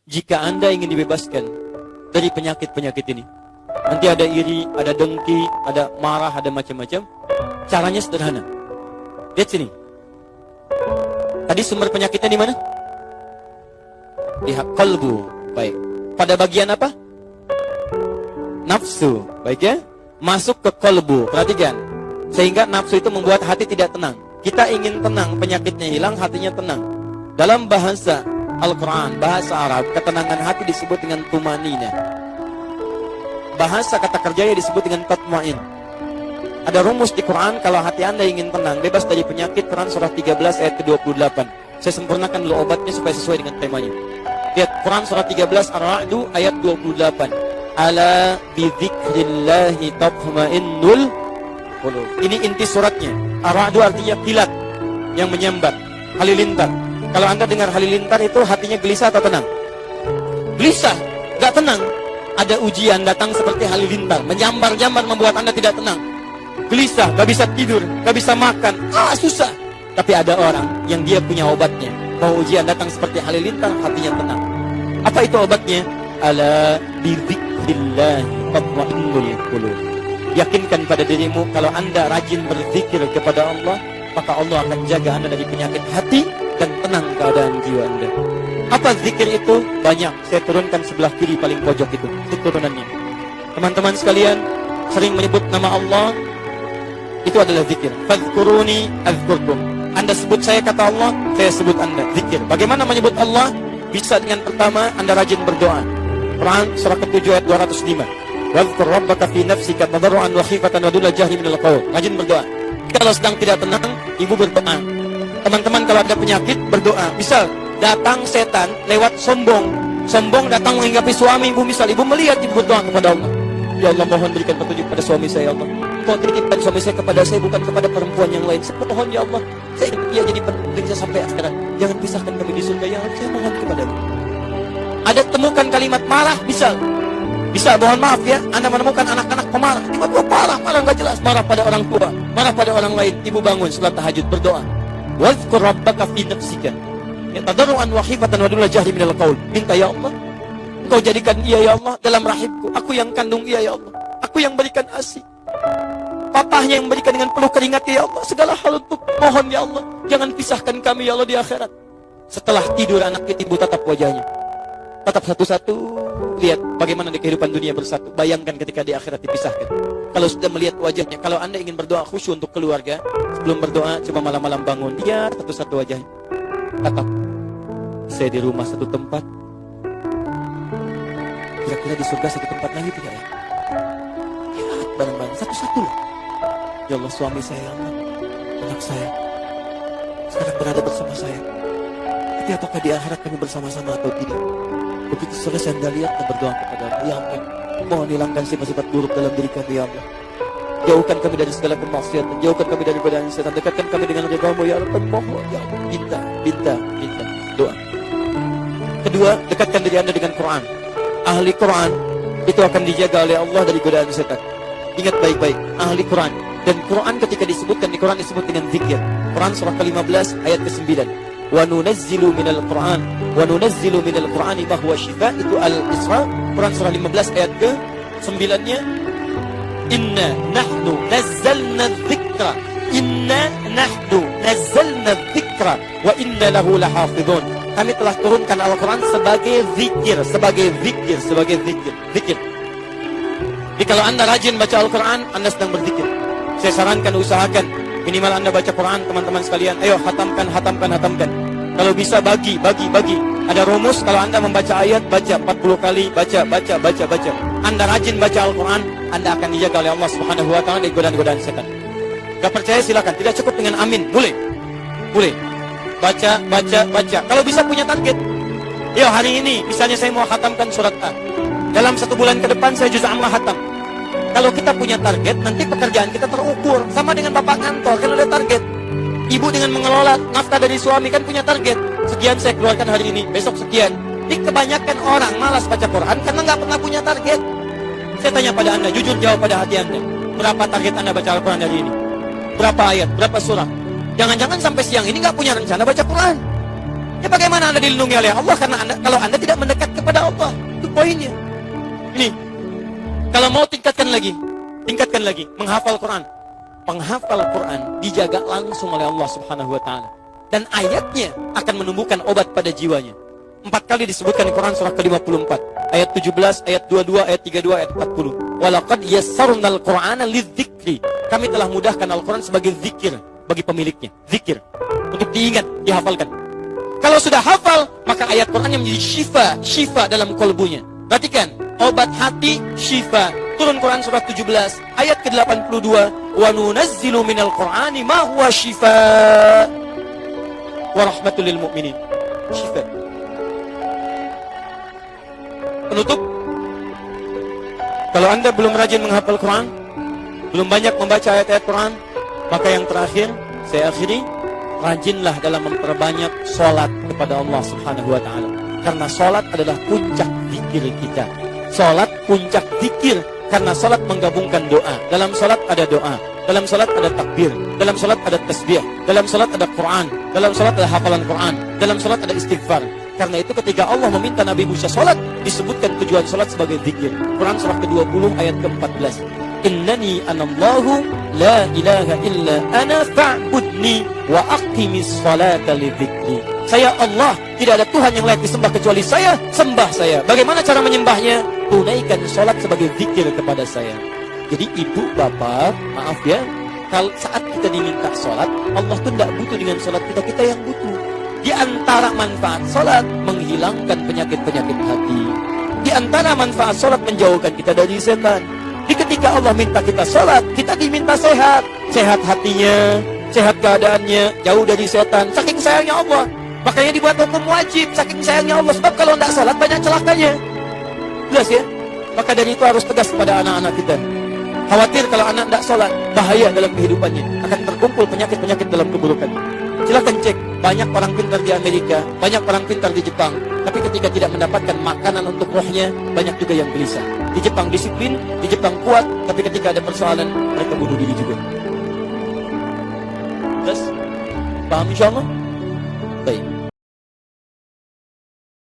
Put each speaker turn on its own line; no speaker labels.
jika Anda ingin dibebaskan dari penyakit-penyakit ini. Nanti ada iri, ada dengki, ada marah, ada macam-macam. Caranya sederhana. Lihat sini. Tadi sumber penyakitnya di mana? Di qalbu. Baik. Pada bagian apa? Nafsu. Baik ya? Masuk ke qalbu. Perhatikan. Sehingga nafsu itu membuat hati tidak tenang. Kita ingin tenang, penyakitnya hilang, hatinya tenang. Dalam bahasa Al-Quran, bahasa Arab, ketenangan hati disebut dengan tumanina. Bahasa kata kerjanya disebut dengan tatmain. Ada rumus di Quran, kalau hati Anda ingin tenang, bebas dari penyakit, Quran surah 13 ayat ke-28. Saya sempurnakan dulu obatnya supaya sesuai dengan temanya. Lihat, Quran surah 13 Ar-Ra'du ayat 28. Ala bidzikrillahi tatma'innul qulub. Ini inti suratnya. Ar-Ra'du artinya kilat yang menyambar, halilintar. Kalau Anda dengar halilintar itu hatinya gelisah atau tenang? Gelisah, gak tenang. Ada ujian datang seperti halilintar, menyambar-nyambar membuat Anda tidak tenang. Gelisah, gak bisa tidur, gak bisa makan, susah. Tapi ada orang yang dia punya obatnya. Kalau ujian datang seperti halilintar, hatinya tenang. Apa itu obatnya? Ala bidzikrillahi tatma'innul qulub. Yakinkan pada dirimu, kalau Anda rajin berzikir kepada Allah, maka Allah akan jaga Anda dari penyakit hati dan tenang keadaan jiwa Anda. Apa zikir itu? Banyak. Saya turunkan sebelah kiri paling pojok itu turunannya. Teman-teman sekalian, sering menyebut nama Allah, itu adalah zikir. Fadhkuruni azkurkum. Anda sebut saya, kata Allah, saya sebut Anda. Zikir. Bagaimana menyebut Allah? Bisa dengan pertama, Anda rajin berdoa. Quran surah ke-7 ayat 205. Wadhkur rabbaka fi nafsika tadarruan wa khifatan wa duna jahri minal qaul. Rajin berdoa. Kalau sedang tidak tenang, ibu berdoa. Teman-teman kalau ada penyakit, berdoa. Misal, datang setan lewat sombong. Sombong datang menghinggapi suami ibu. Misal, ibu melihat, ibu berdoa kepada Allah. Ya Allah, mohon berikan petunjuk pada suami saya, Allah. Kau titipkan suami saya kepada saya, bukan kepada perempuan yang lain. Saya mohon, ya Allah, saya ingin dia jadi penerima sampai akhirat. Jangan pisahkan kami di surga, ya Allah. Saya mohon kepadamu. Ada temukan kalimat marah, bisa mohon maaf ya, Anda menemukan anak-anak pemarah, tiba-tiba marah nggak jelas, marah pada orang tua, marah pada orang lain. Ibu bangun setelah tahajud berdoa. Wadhkur rabbaka fi nafsika tadarruan wa khifatan wa duna jahri minal qaul. Minta, ya Allah, Engkau jadikan ia, ya Allah, dalam rahimku. Aku yang kandung ia, ya Allah. Aku yang berikan ASI. Papahnya yang berikan dengan penuh keringat, ya Allah. Segala hal untuk mohon, ya Allah, jangan pisahkan kami, ya Allah, di akhirat. Setelah tidur anak ibu tatap wajahnya. Tatap satu-satu, lihat bagaimana di kehidupan dunia bersatu. Bayangkan ketika di akhirat dipisahkan. Kalau sudah melihat wajahnya, kalau Anda ingin berdoa khusyuk untuk keluarga, sebelum berdoa coba malam-malam bangun, lihat satu-satu wajahnya. Tatap. Saya di rumah satu tempat, kira-kira di surga satu tempat lagi tidak ya? Lihat bareng-bareng, satu-satu lah. Ya Allah, suami saya, ya Allah, anak saya sekarang berada bersama saya. Tapi apakah di akhirat kami bersama-sama atau tidak? Begitu selesai Anda lihat dan berdoa kepada Allah, ya Allah, mohon hilangkan sifat-sifat buruk dalam diri kami, ya Allah. Jauhkan kami dari segala kemaksiatan, jauhkan kami dari godaan setan, dekatkan kami dengan ridha-Mu, ya Allah. Mohon, ya Allah, minta, doa. Kedua, dekatkan diri Anda dengan Quran. Ahli Quran itu akan dijaga oleh Allah dari godaan setan. Ingat baik-baik, ahli Quran. Dan Quran ketika disebutkan di Quran disebut dengan zikir. Quran surah ke-15 ayat ke-9. Wa nunazzilu minal Qur'an ma huwa shifaa, itu Al-Isra. Quran surah 15 ayat ke-9-nya, Inna nahnu nazzalna dzikra wa inna lahu lahafidhun. Kami telah turunkan Al-Quran sebagai zikir. Jadi kalau Anda rajin baca Al-Quran, Anda sedang berzikir. Saya sarankan, usahakan minimal Anda baca Quran, teman-teman sekalian. Ayo hatamkan. Kalau bisa bagi. Ada rumus, kalau Anda membaca ayat, baca 40 kali, baca. Anda rajin baca Al-Quran, Anda akan dijaga oleh Allah Subhanahu wa Ta'ala dari godaan-godaan setan. Gak percaya silakan, tidak cukup dengan amin, boleh. Baca. Kalau bisa punya target. Yo, hari ini misalnya saya mau khatamkan surat A. Dalam 1 bulan ke depan saya juz amma khatam. Kalau kita punya target, nanti pekerjaan kita terukur. Sama dengan bapak kantor, kan ada target. Ibu dengan mengelola nafkah dari suami kan punya target. Sekian saya keluarkan hari ini, besok sekian. Jadi kebanyakan orang malas baca Quran karena nggak pernah punya target. Saya tanya pada Anda, jujur jawab pada hati Anda. Berapa target Anda baca Al-Quran hari ini? Berapa ayat? Berapa surah? Jangan-jangan sampai siang ini nggak punya rencana baca Quran. Ya bagaimana Anda dilindungi oleh Allah? Karena kalau Anda tidak mendekat ke lainnya. Ini, kalau mau tingkatkan lagi, menghafal Quran. Penghafal Quran dijaga langsung oleh Allah Subhanahu wa Ta'ala. Dan ayatnya akan menumbuhkan obat pada jiwanya. 4 kali disebutkan di Quran surah ke-54. Ayat 17, ayat 22, ayat 32, ayat 40. Walaqad yassarnal Qur'ana lidzikri. Kami telah mudahkan Al-Quran sebagai zikir bagi pemiliknya. Zikir. Untuk diingat, dihafalkan. Kalau sudah hafal, maka ayat Quran yang menjadi syifa dalam kolbunya. Perhatikan, obat hati, syifa. Turun Quran surah 17, ayat ke-82. Wa nunazzilu minal Qur'ani ma huwa syifa wa rahmatul lil mu'minin. Syifa. Penutup, kalau Anda belum rajin menghafal Quran, belum banyak membaca ayat-ayat Quran, maka yang terakhir, saya akhiri, rajinlah dalam memperbanyak sholat kepada Allah Subhanahu wa Ta'ala. Karena sholat adalah puncak zikir kita. Sholat puncak zikir, karena sholat menggabungkan doa. Dalam sholat ada doa, dalam sholat ada takbir, dalam sholat ada tasbih, dalam sholat ada Quran, dalam sholat ada hafalan Quran, dalam sholat ada istighfar. Karena itu ketika Allah meminta Nabi Musa sholat, disebutkan tujuan sholat sebagai zikir. Quran surah ke-20 ayat ke-14. Innani anallahu la ilaha illa ana fa'budni wa aqimis salata li dzikri. Saya Allah, tidak ada Tuhan yang layak disembah kecuali saya, sembah saya. Bagaimana cara menyembahnya? Tunaikan sholat sebagai zikir kepada saya. Jadi ibu, bapak, maaf ya, kalau saat kita diminta sholat, Allah tuh tidak butuh dengan sholat kita, kita yang butuh. Di antara manfaat sholat, menghilangkan penyakit-penyakit hati. Di antara manfaat sholat, menjauhkan kita dari setan. Di ketika Allah minta kita sholat, kita diminta sehat. Sehat hatinya, sehat keadaannya, jauh dari setan. Saking sayangnya Allah. Makanya dibuat hukum wajib, saking sayangnya Allah. Sebab kalau tidak sholat, banyak celakanya. Jelas ya? Maka dari itu harus tegas kepada anak-anak kita. Khawatir kalau anak tidak sholat, bahaya dalam kehidupannya. Akan terkumpul penyakit-penyakit dalam keburukan. Silakan cek, banyak orang pintar di Amerika, banyak orang pintar di Jepang, tapi ketika tidak mendapatkan makanan untuk rohnya, banyak juga yang gelisah. Di Jepang disiplin, di Jepang kuat, tapi ketika ada persoalan, mereka bunuh diri juga. Terus, paham insya Allah? Baik.